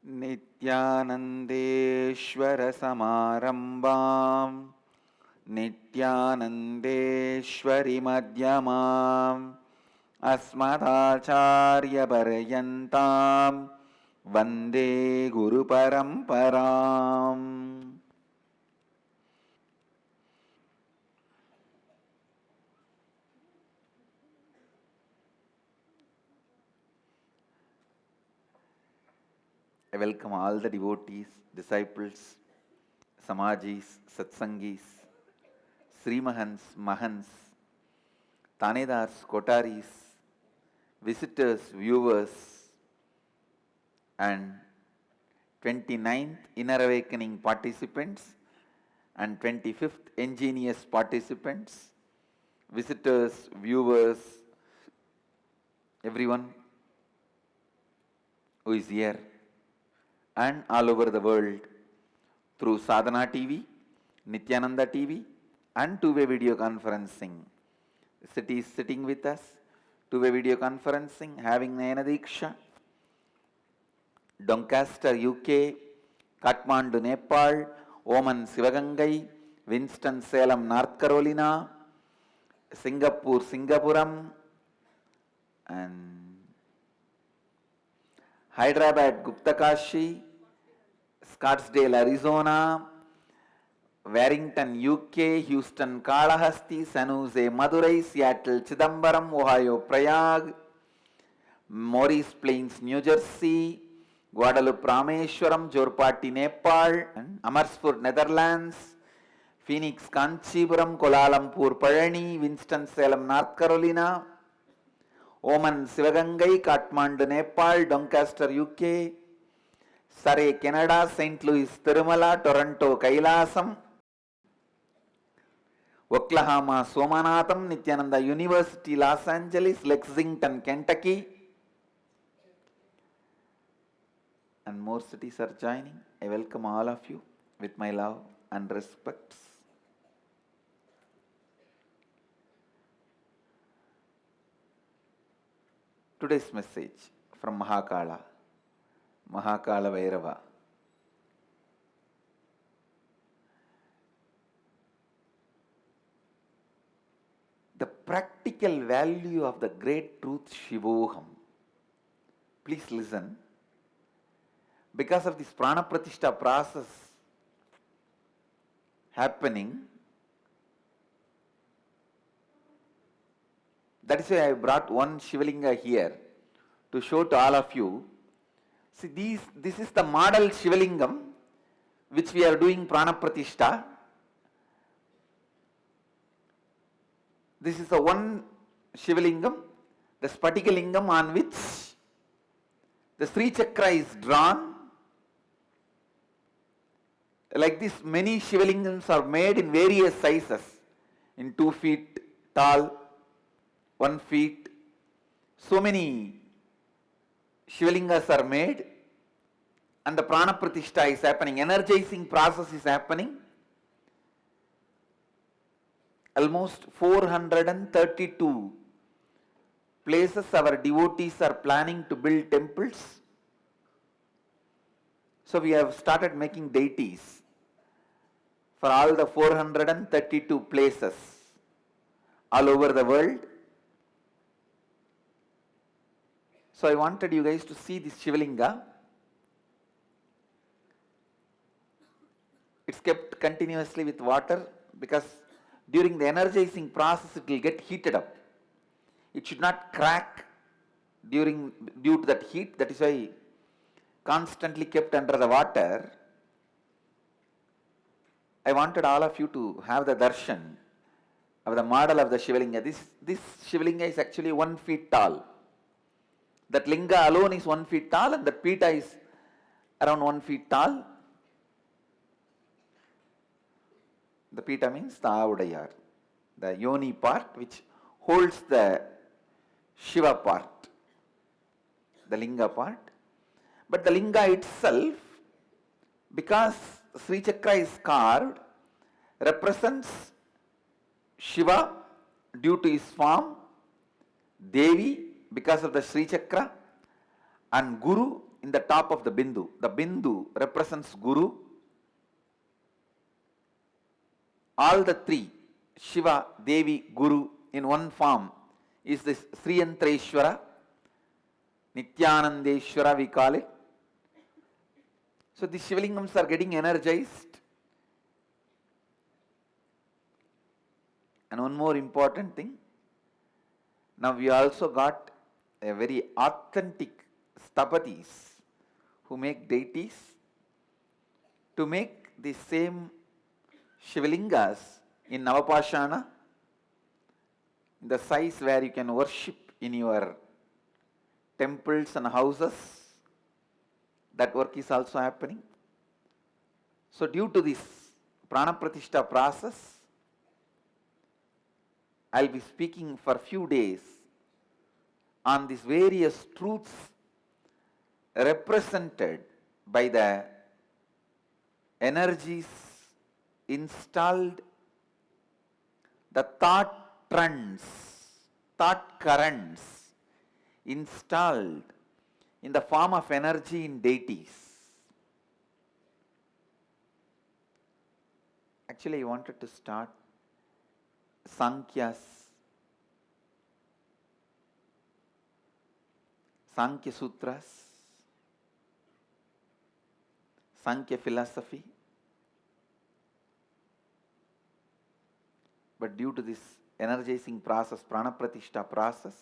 नित्यानन्देश्वर समारम्भां नित्यानन्देश्वरि मध्यमाम् अस्मदाचार्यपर्यन्तां वन्दे गुरुपरम्पराम्. I welcome all the devotees, disciples, Samajis, Satsangis, Srimahans, Mahans, Tanedars, Kotaris, visitors, viewers, and 29th Inner Awakening participants and 25th Ingenious participants, visitors, viewers, everyone who is here and all over the world through Sadhana TV, Nithyananda TV and two-way video conferencing. The city is sitting with us, two-way video conferencing, having Nayana Diksha, Doncaster, UK, Kathmandu, Nepal, Oman, Sivagangai, Winston-Salem, North Carolina, Singapore, Singapuram, and Hyderabad, Guptakashi, Scottsdale, Arizona, Warrington, UK, Houston, Kalahasti, San Jose, Madurai, Seattle, Chidambaram, Ohio, Prayag, Morris Plains, New Jersey, Guadalupe, Rameshwaram, Jorpati, Nepal, Amersfoort, Netherlands, Phoenix, Kanchipuram, Kuala Lumpur, Palani, Winston-Salem, North Carolina, Oman, Sivagangai, Kathmandu, Nepal, Doncaster, UK, Surrey, Canada, St. Louis, Tirumala, Toronto, Kailasam, Oklahoma, Somanatham, Nithyananda University, Los Angeles, Lexington, Kentucky, and more cities are joining. I welcome all of you with my love and respects. Today's message from Maha Kaala, Maha Kaalabhairava. The practical value of the great truth Shivoham. Please listen. Because of this prana pratishtha process happening, that is why I brought one Shivalinga here to show to all of you. See, this is the model Shivalingam which we are doing prana pratishtha. This is the one Shivalingam, the Spatika Lingam on which the Sri Chakra is drawn. Like this, many Shivalingams are made in various sizes, in 2 feet tall, 1 feet. So many Shivalingas are made, and the prana pratishtha is happening, energizing process is happening. Almost 432 places our devotees are planning to build temples. So we have started making deities for all the 432 places all over the world. So I wanted you guys to see this Shivalinga. It's kept continuously with water because during the energizing process it will get heated up. It should not crack due to that heat. That is why constantly kept under the water. I wanted all of you to have the darshan of the model of the Shivalinga. This Shivalinga is actually 1 feet tall. That linga alone is 1 feet tall and that pita is around 1 feet tall. The pita means the Avudayar, the yoni part which holds the Shiva part, the linga part. But the linga itself, because Sri Chakra is carved, represents Shiva due to his form, Devi because of the Sri Chakra, and Guru in the top of the bindu. The bindu represents Guru. All the three, Shiva, Devi, Guru, in one form is this Sriyantreshwara, Nithyanandeshwara we call it. So the Shivalingams are getting energized. And one more important thing, now we also got a very authentic Stapatis who make deities to make the same Shivalingas in Navapashana, in the size where you can worship in your temples and houses. That work is also happening. So due to this Prana Pratishtha process, I will be speaking for a few days on these various truths represented by the energies installed, the thought trends, thought currents installed in the form of energy in deities. Actually, I wanted to start Sankhya Sutras, Sankhya philosophy. But due to this energizing process, Prana Pratishtha process,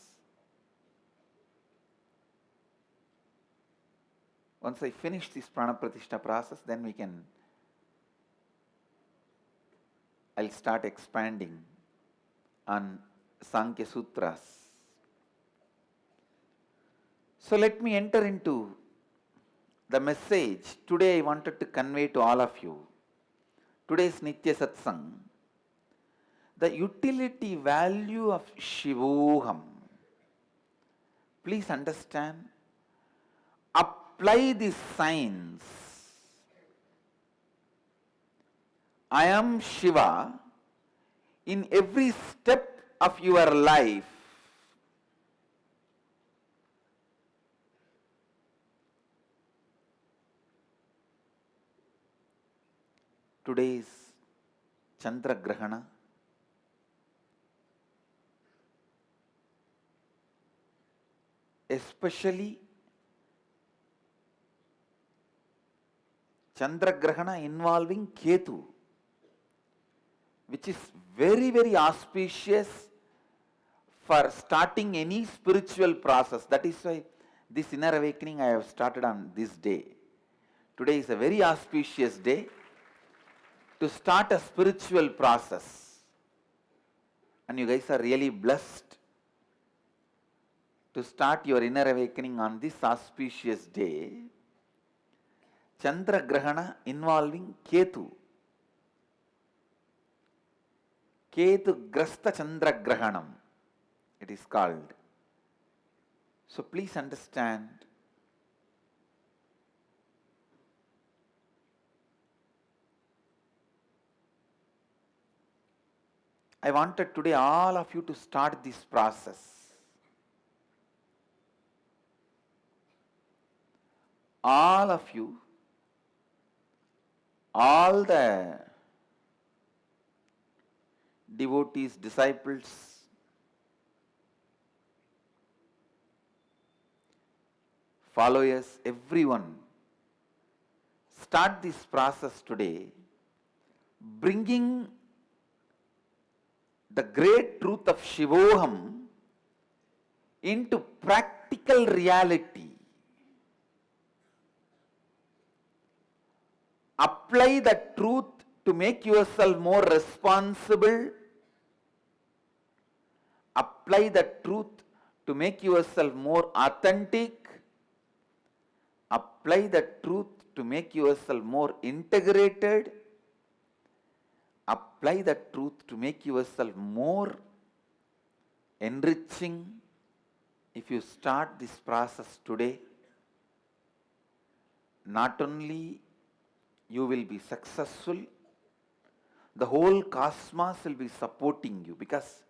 once I finish this Prana Pratishtha process, then I'll start expanding on Sankhya Sutras. So let me enter into the message today I wanted to convey to all of you. Today's Nithya Satsangh, the utility value of Shivoham. Please understand, apply this science. I am Shiva in every step of your life. Today is Chandra Grahana. Especially Chandra Grahana involving Ketu, which is very, very auspicious for starting any spiritual process. That is why this inner awakening I have started on this day. Today is a very auspicious day to start a spiritual process. And you guys are really blessed to start your inner awakening on this auspicious day. Chandra Grahana involving Ketu. Ketu Grasta Chandra Grahanam, it is called. So please understand, I wanted today all of you to start this process. All of you, all the devotees, disciples, followers, everyone, start this process today, bringing the great truth of Shivoham into practical reality. Apply that truth to make yourself more responsible. Apply that truth to make yourself more authentic. Apply that truth to make yourself more integrated. Apply that truth to make yourself more enriching. If you start this process today, not only you will be successful, the whole cosmos will be supporting you, because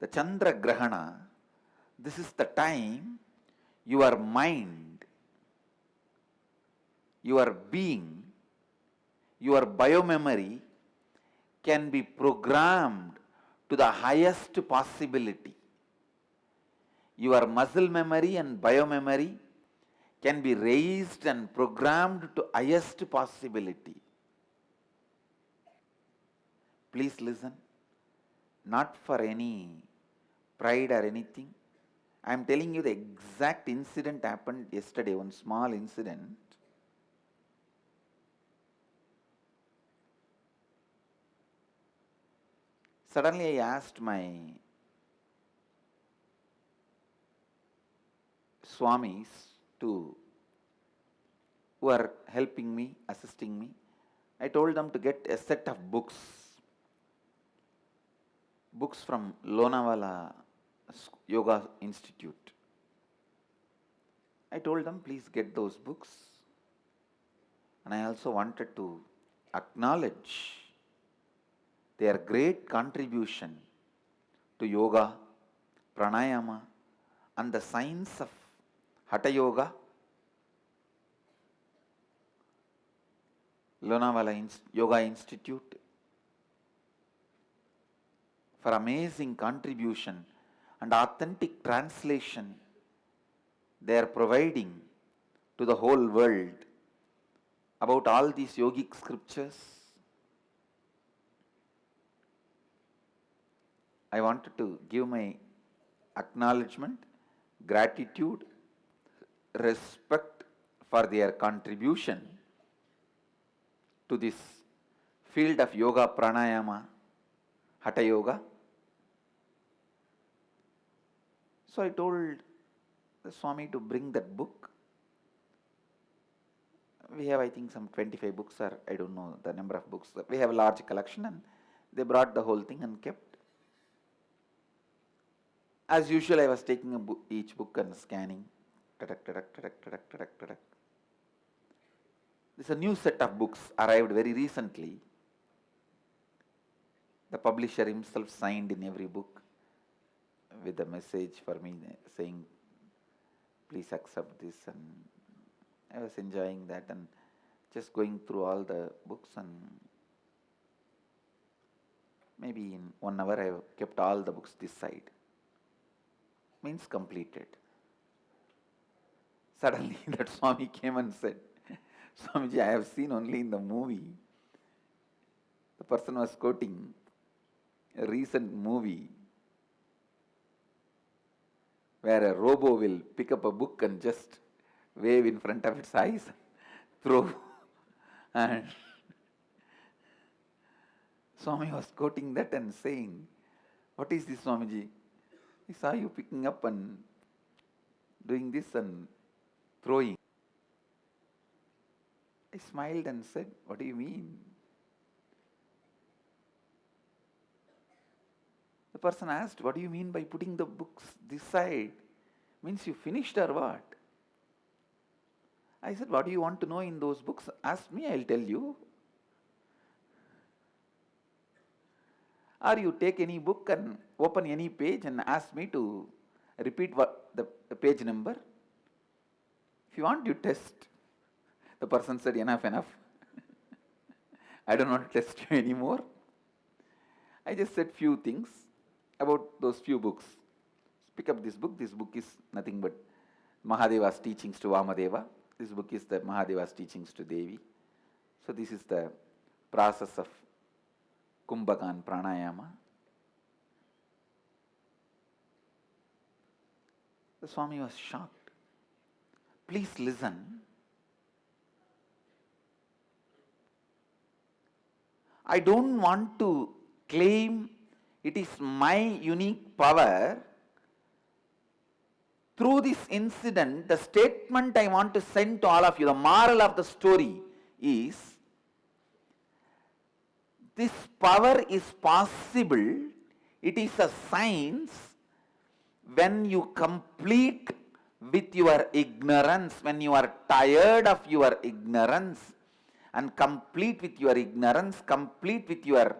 the Chandra Grahana, this is the time your mind your being, your biomemory can be programmed to the highest possibility. Your muscle memory and biomemory can be raised and programmed to highest possibility. Please listen, not for any pride or anything. I am telling you the exact incident happened yesterday, one small incident. Suddenly I asked my Swamis who are helping me, assisting me. I told them to get a set of books from Lonavala Yoga Institute. I told them, please get those books. And I also wanted to acknowledge their great contribution to yoga, pranayama, and the science of Hatha Yoga. Lonavala Yoga Institute, for amazing contribution and authentic translation they are providing to the whole world about all these yogic scriptures. I wanted to give my acknowledgement, gratitude, respect for their contribution to this field of yoga, pranayama, Hatha Yoga. So I told the Swami to bring that book. We have, I think, some 25 books, or I don't know the number of books. We have a large collection, and they brought the whole thing and kept. As usual, I was taking each book and scanning. This is a new set of books arrived very recently. The publisher himself signed in every book with a message for me saying, please accept this. And I was enjoying that and just going through all the books, and maybe in 1 hour I kept all the books this side. Means completed. Suddenly that Swami came and said, Swamiji, I have seen only in the movie. The person was quoting a recent movie where a robo will pick up a book and just wave in front of its eyes, throw. And Swami was quoting that and saying, what is this, Swamiji? I saw you picking up and doing this and throwing. I smiled and said, what do you mean? The person asked, what do you mean by putting the books this side? Means you finished or what? I said, what do you want to know in those books? Ask me, I'll tell you. Or you take any book and open any page and ask me to repeat what the page number. If you want, you test. The person said, enough. I don't want to test you anymore. I just said few things about those few books. Pick up this book. This book is nothing but Mahadeva's teachings to Vamadeva. This book is the Mahadeva's teachings to Devi. So this is the process of Kumbhaka and Pranayama. The Swami was shocked. Please listen. I don't want to claim it is my unique power. Through this incident, the statement I want to send to all of you, the moral of the story is, this power is possible. It is a science when you complete with your ignorance, when you are tired of your ignorance, and complete with your ignorance, complete with your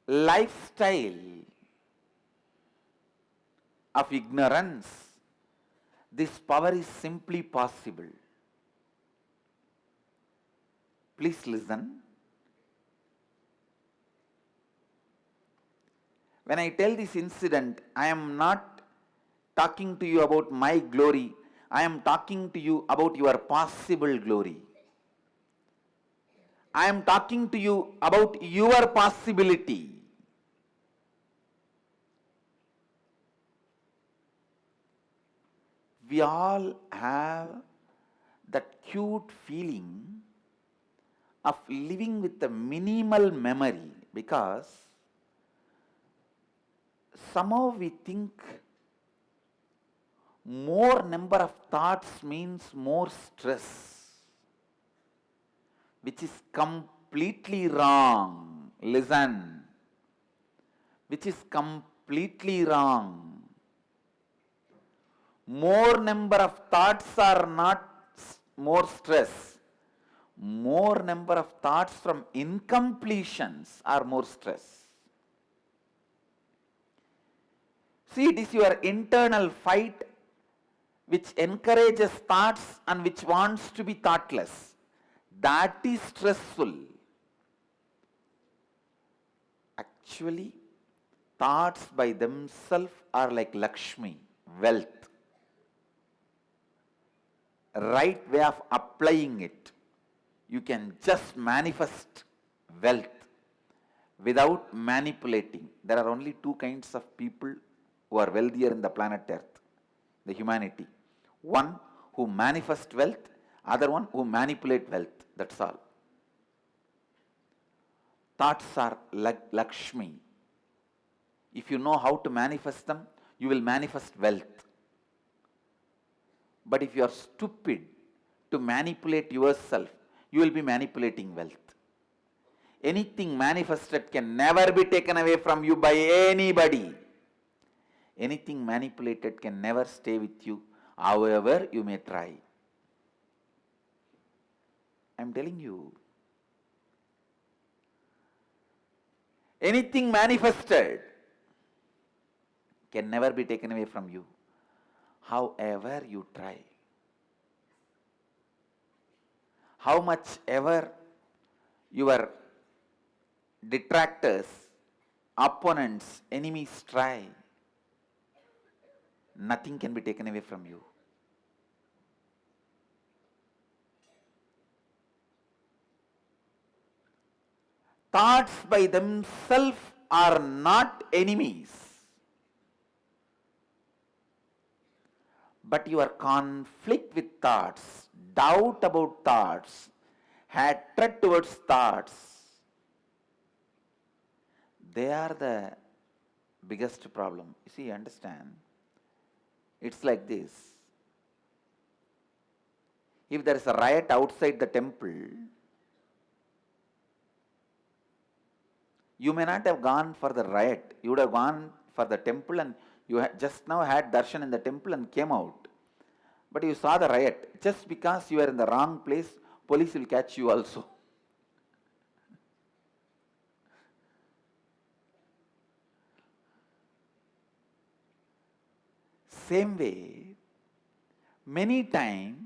lifestyle of ignorance, This power is simply possible. Please listen. When I tell this incident, I am not talking to you about my glory. I am talking to you about your possible glory. I am talking to you about your possibility. We all have that cute feeling of living with a minimal memory, because somehow we think more number of thoughts means more stress, which is completely wrong. Listen, which is completely wrong. More number of thoughts are not more stress. More number of thoughts from incompletions are more stress. See, it is your internal fight which encourages thoughts and which wants to be thoughtless. That is stressful. Actually, thoughts by themselves are like Lakshmi, wealth. Right way of applying it. You can just manifest wealth without manipulating. There are only two kinds of people who are wealthier in the planet Earth, the humanity. One who manifest wealth, other one who manipulate wealth. That's all. Thoughts are like Lakshmi. If you know how to manifest them, you will manifest wealth. But if you are stupid to manipulate yourself, you will be manipulating wealth. Anything manifested can never be taken away from you by anybody. Anything manipulated can never stay with you, however you may try. I am telling you. Anything manifested can never be taken away from you, however you try. How much ever your detractors, opponents, enemies try, nothing can be taken away from you. Thoughts by themselves are not enemies. But your conflict with thoughts, doubt about thoughts, hatred towards thoughts, they are the biggest problem. You see, understand? It's like this. If there is a riot outside the temple, you may not have gone for the riot. You would have gone for the temple, and you just now had darshan in the temple and came out. But you saw the riot. Just because you are in the wrong place, police will catch you also. Same way, many times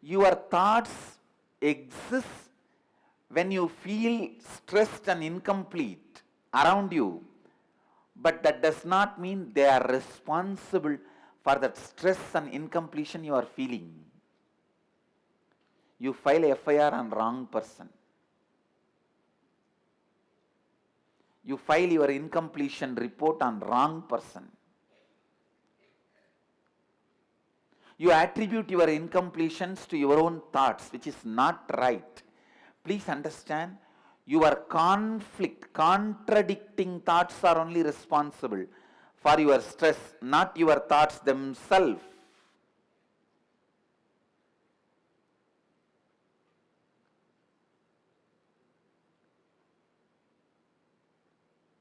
your thoughts exist when you feel stressed and incomplete around you, but that does not mean they are responsible for that stress and incompletion you are feeling. You file a FIR on wrong person. You file your incompletion report on wrong person. You attribute your incompletions to your own thoughts, which is not right. Please understand, your conflict, contradicting thoughts are only responsible for your stress, not your thoughts themselves.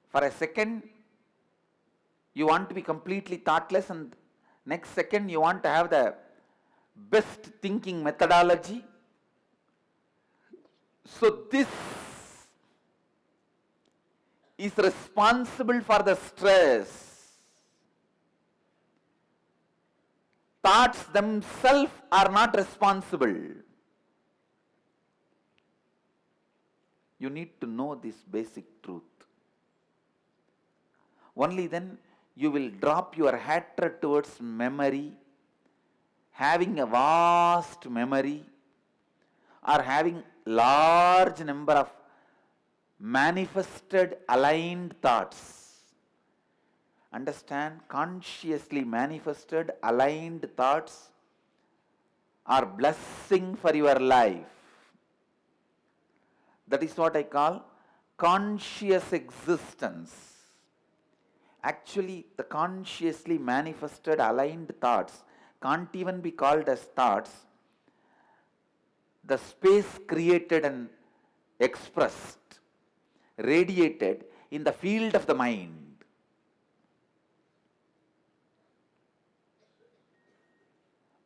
For a second, you want to be completely thoughtless, and next second you want to have the best thinking methodology. So this is responsible for the stress. thoughts themselves are not responsible. You need to know this basic truth. Only then you will drop your hatred towards memory, having a vast memory, or having large number of manifested aligned thoughts. Understand, consciously manifested aligned thoughts are blessing for your life. That is what I call conscious existence. Actually, the consciously manifested aligned thoughts can't even be called as thoughts. The space created and expressed, radiated in the field of the mind.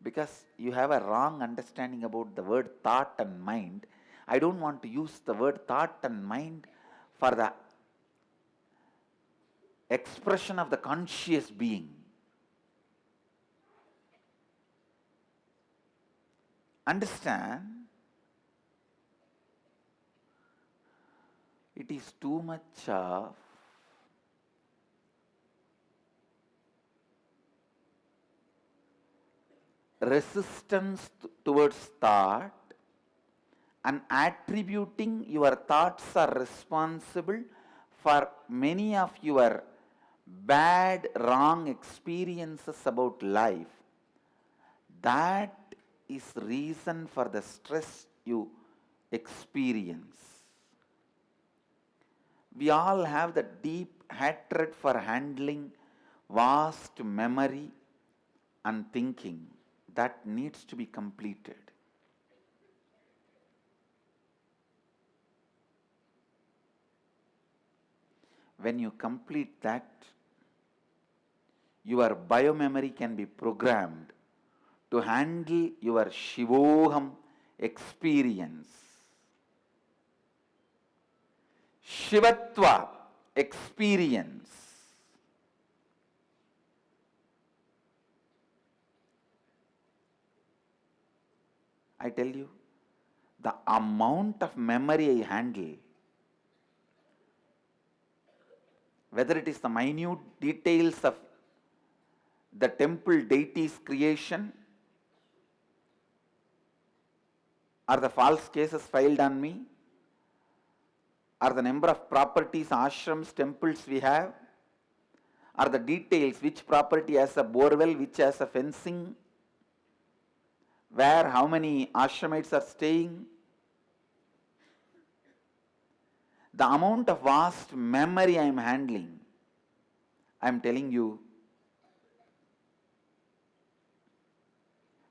Because you have a wrong understanding about the word thought and mind, I don't want to use the word thought and mind for the expression of the conscious being. Understand, it is too much of resistance towards thought and attributing your thoughts are responsible for many of your bad, wrong experiences about life. That is reason for the stress you experience. We all have the deep hatred for handling vast memory and thinking. That needs to be completed. When you complete that, your biomemory can be programmed to handle your Shivoham experience. Shivatva experience. I tell you, the amount of memory I handle, whether it is the minute details of the temple deity's creation or the false cases filed on me, or the number of properties, ashrams, temples we have, or the details, which property has a borewell, which has a fencing, where how many ashramites are staying. The amount of vast memory I am handling, I am telling you,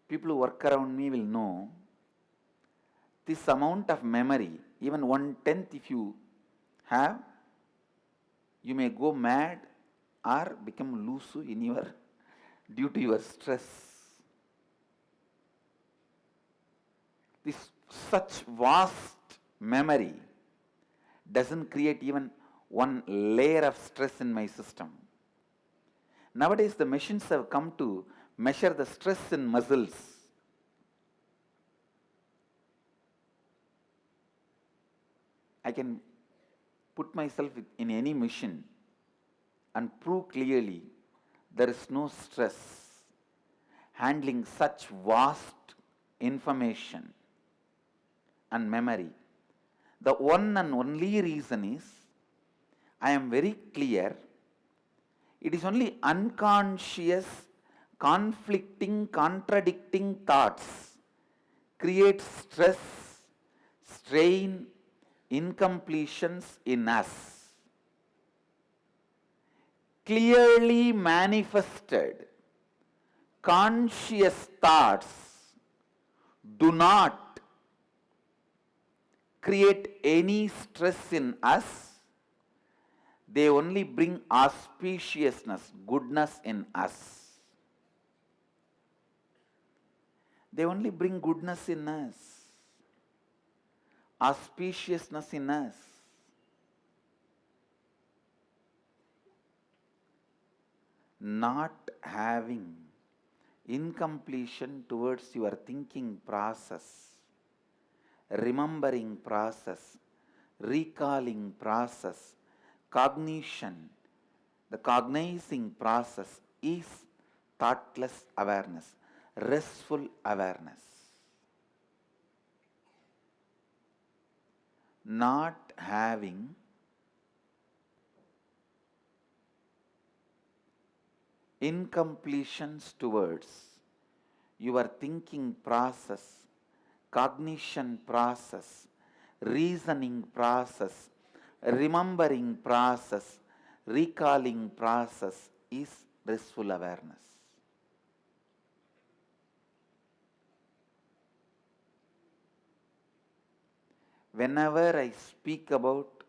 people who work around me will know, this amount of memory, even 1/10 if you have, you may go mad or become loose in your due to your stress. This such vast memory doesn't create even one layer of stress in my system. Nowadays the machines have come to measure the stress in muscles. I can put myself in any machine and prove clearly there is no stress handling such vast information and memory. The one and only reason is, I am very clear, it is only unconscious, conflicting, contradicting thoughts create stress, strain, incompletions in us. Clearly manifested conscious thoughts do not create any stress in us. They only bring auspiciousness, goodness in us. They only bring goodness in us, auspiciousness in us. Not having incompletion towards your thinking process, remembering process, recalling process, cognition, the cognizing process is thoughtless awareness, restful awareness. Not having incompletions towards your thinking process, cognition process, reasoning process, remembering process, recalling process is restful awareness. Whenever I speak about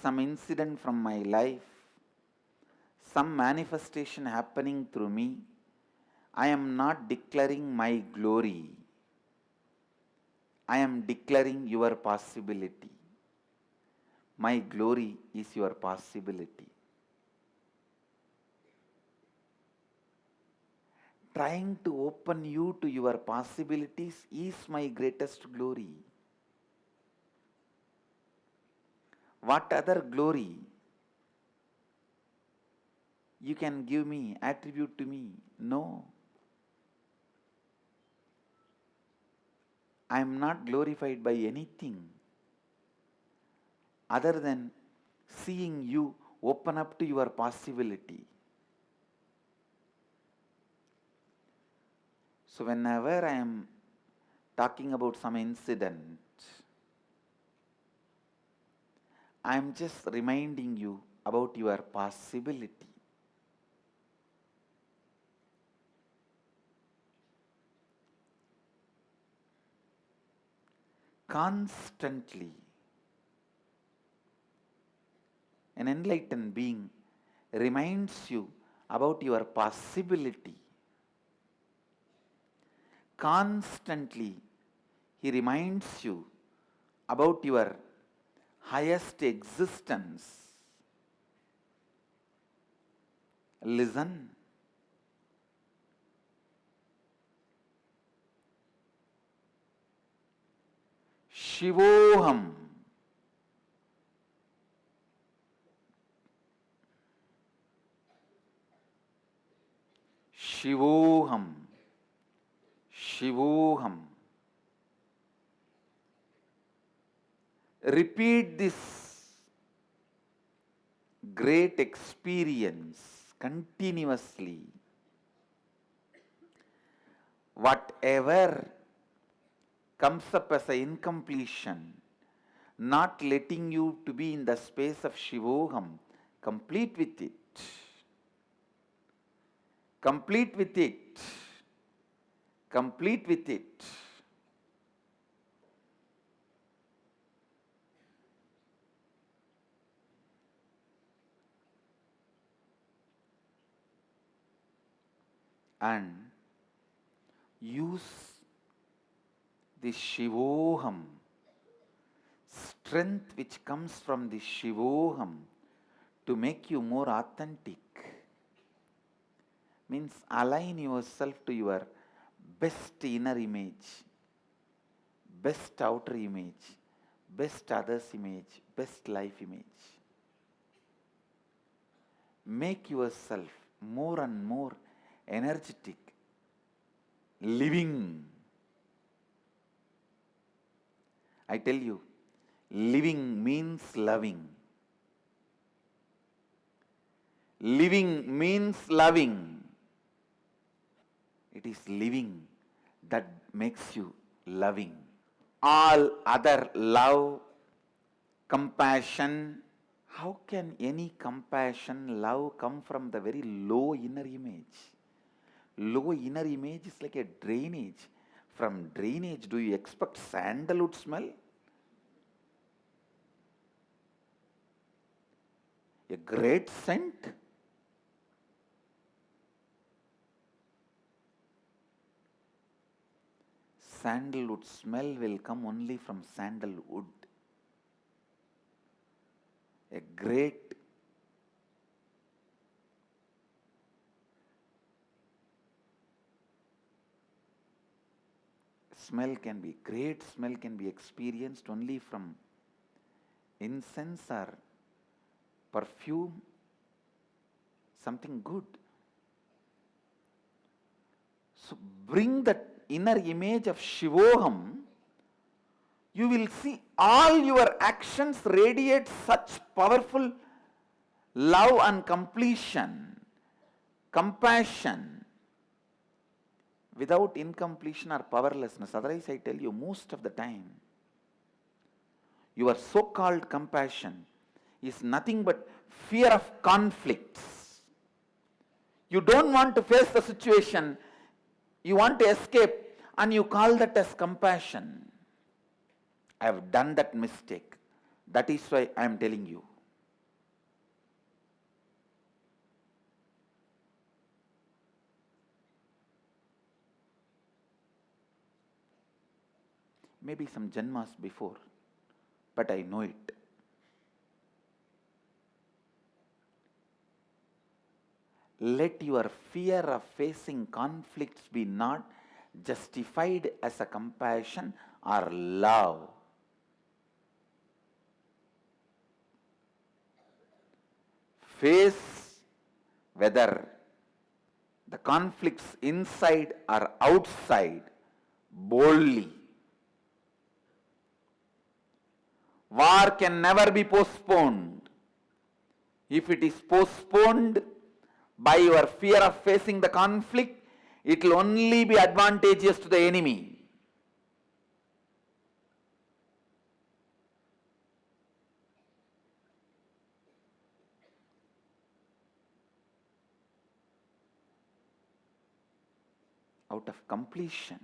some incident from my life, some manifestation happening through me, I am not declaring my glory. I am declaring your possibility. My glory is your possibility. Trying to open you to your possibilities is my greatest glory. What other glory you can give me, attribute to me? No. I am not glorified by anything other than seeing you open up to your possibility. So whenever I am talking about some incident, I am just reminding you about your possibility. Constantly, an enlightened being reminds you about your possibility. Constantly, he reminds you about your highest existence. Listen. Shivoham. Shivoham. Shivoham. Repeat this great experience continuously. Whatever comes up as an incompletion, not letting you to be in the space of Shivoham, complete with it. Complete with it. Complete with it. And use the Shivoham, strength which comes from the Shivoham, to make you more authentic. Means align yourself to your best inner image, best outer image, best others image, best life image. Make yourself more and more energetic, living. I tell you, living means loving. Living means loving. It is living that makes you loving. All other love, compassion, how can any compassion, love come from the very low inner image? Low inner image is like a drainage. From drainage, do you expect sandalwood smell? A great scent? Sandalwood smell will come only from sandalwood. A great great smell can be experienced only from incense or perfume, something good. So bring that inner image of Shivoham, you will see all your actions radiate such powerful love and completion, compassion, without incompletion or powerlessness. Otherwise, I tell you, most of the time, your so-called compassion is nothing but fear of conflicts. You don't want to face the situation, you want to escape, and you call that as compassion. I have done that mistake. That is why I am telling you. Maybe some janmas before, but I know it. Let your fear of facing conflicts be not justified as a compassion or love. Face whether the conflicts inside or outside boldly. War can never be postponed. If it is postponed by your fear of facing the conflict, it will only be advantageous to the enemy. Out of completion,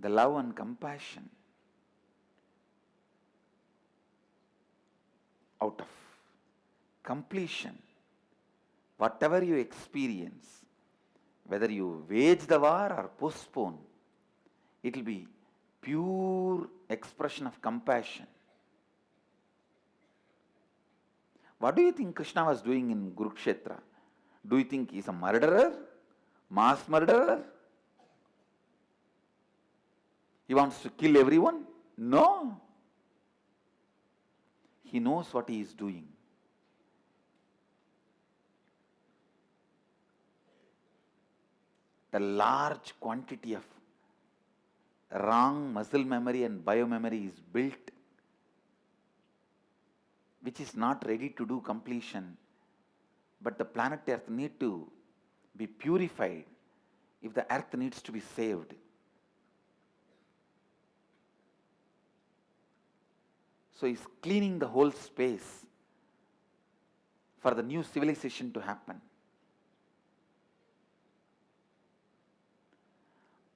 the love and compassion, out of completion, whatever you experience, whether you wage the war or postpone, it will be pure expression of compassion. What do you think Krishna was doing in Kurukshetra? Do you think he is a murderer? Mass murderer? He wants to kill everyone? No. He knows what he is doing. The large quantity of wrong muscle memory and biomemory is built, which is not ready to do completion. But the planet Earth needs to be purified if the Earth needs to be saved. So he's cleaning the whole space for the new civilization to happen.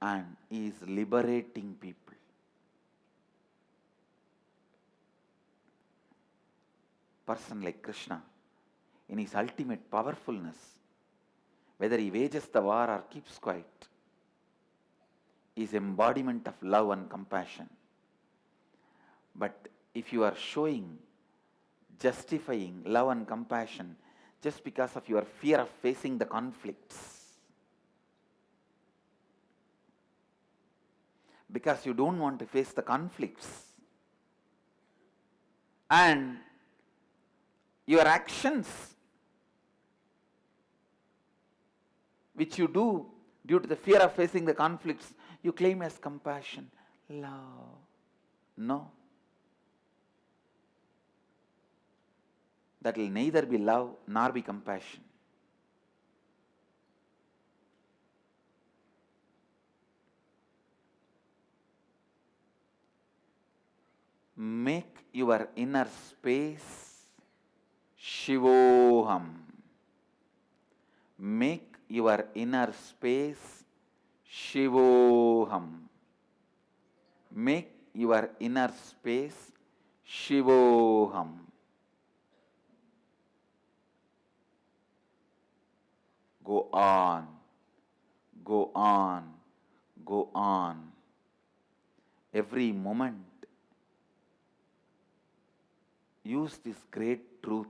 And he is liberating people. Person like Krishna, in his ultimate powerfulness, whether he wages the war or keeps quiet, is embodiment of love and compassion. But if you are showing, justifying love and compassion just because of your fear of facing the conflicts, because you don't want to face the conflicts, and your actions which you do due to the fear of facing the conflicts, you claim as compassion, love. No. That will neither be love nor be compassion. Make your inner space Shivoham. Make your inner space Shivoham. Make your inner space Shivoham. Go on, go on, go on. Every moment, use this great truth.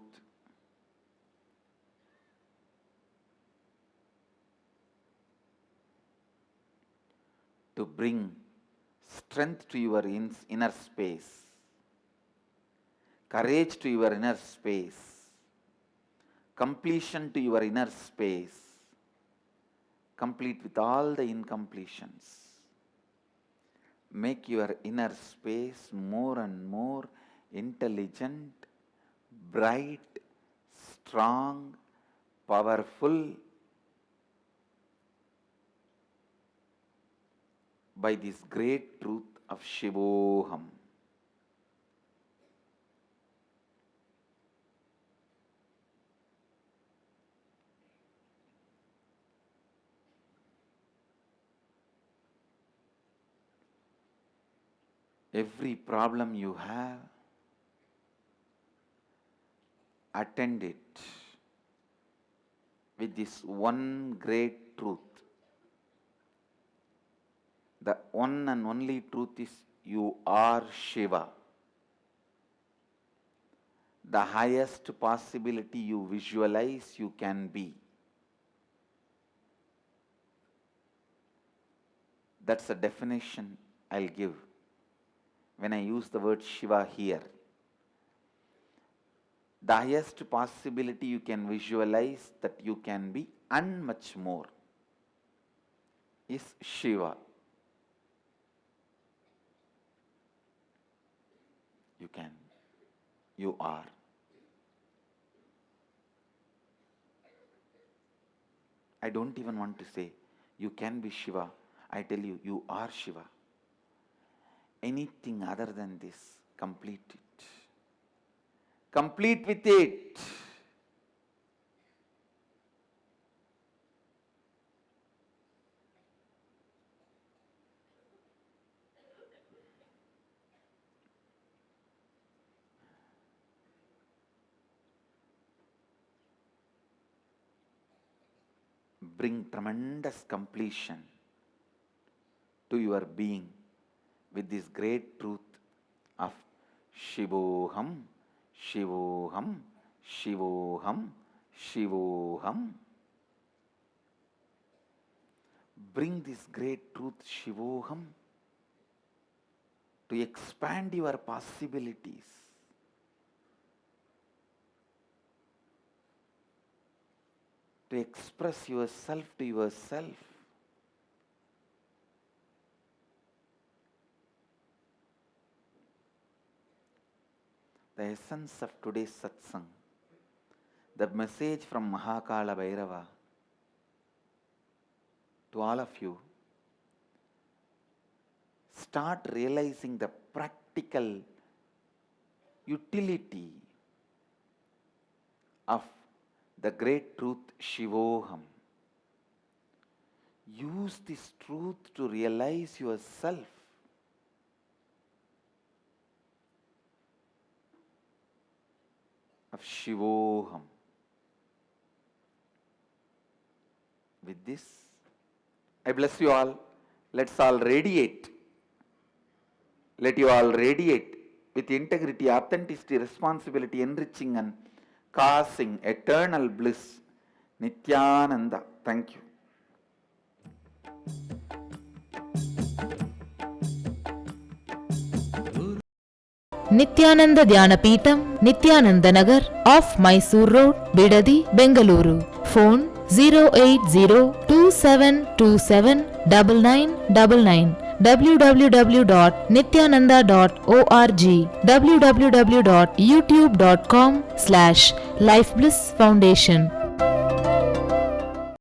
to bring strength to your inner space, courage to your inner space, completion to your inner space, complete with all the incompletions. Make your inner space more and more intelligent, bright, strong, powerful by this great truth of Shivoham. Every problem you have, attend it with this one great truth. The one and only truth is you are Shiva. The highest possibility you visualize you can be. That's the definition I'll give when I use the word Shiva here. The highest possibility you can visualize that you can be, and much more, is Shiva. You can. You are. I don't even want to say you can be Shiva. I tell you, you are Shiva. Anything other than this, complete it. Complete with it. Bring tremendous completion to your being with this great truth of Shivoham, Shivoham, Shivoham, Shivoham. Bring this great truth, Shivoham, to expand your possibilities. To express yourself to yourself. The essence of today's Satsang, the message from Maha Kaalabhairava to all of you, start realizing the practical utility of the great truth Shivoham. Use this truth to realize yourself. Of Shivoham. With this, I bless you all. Let's all radiate. Let you all radiate with integrity, authenticity, responsibility, enriching and causing eternal bliss. Nithyananda. Thank you. Nithyananda Dhyanapitham, Nithyananda Nagar, off Mysore Road, Bidadi, Bengaluru. Phone 08027279999. www.nithyananda.org. www.youtube.com/Life Bliss Foundation.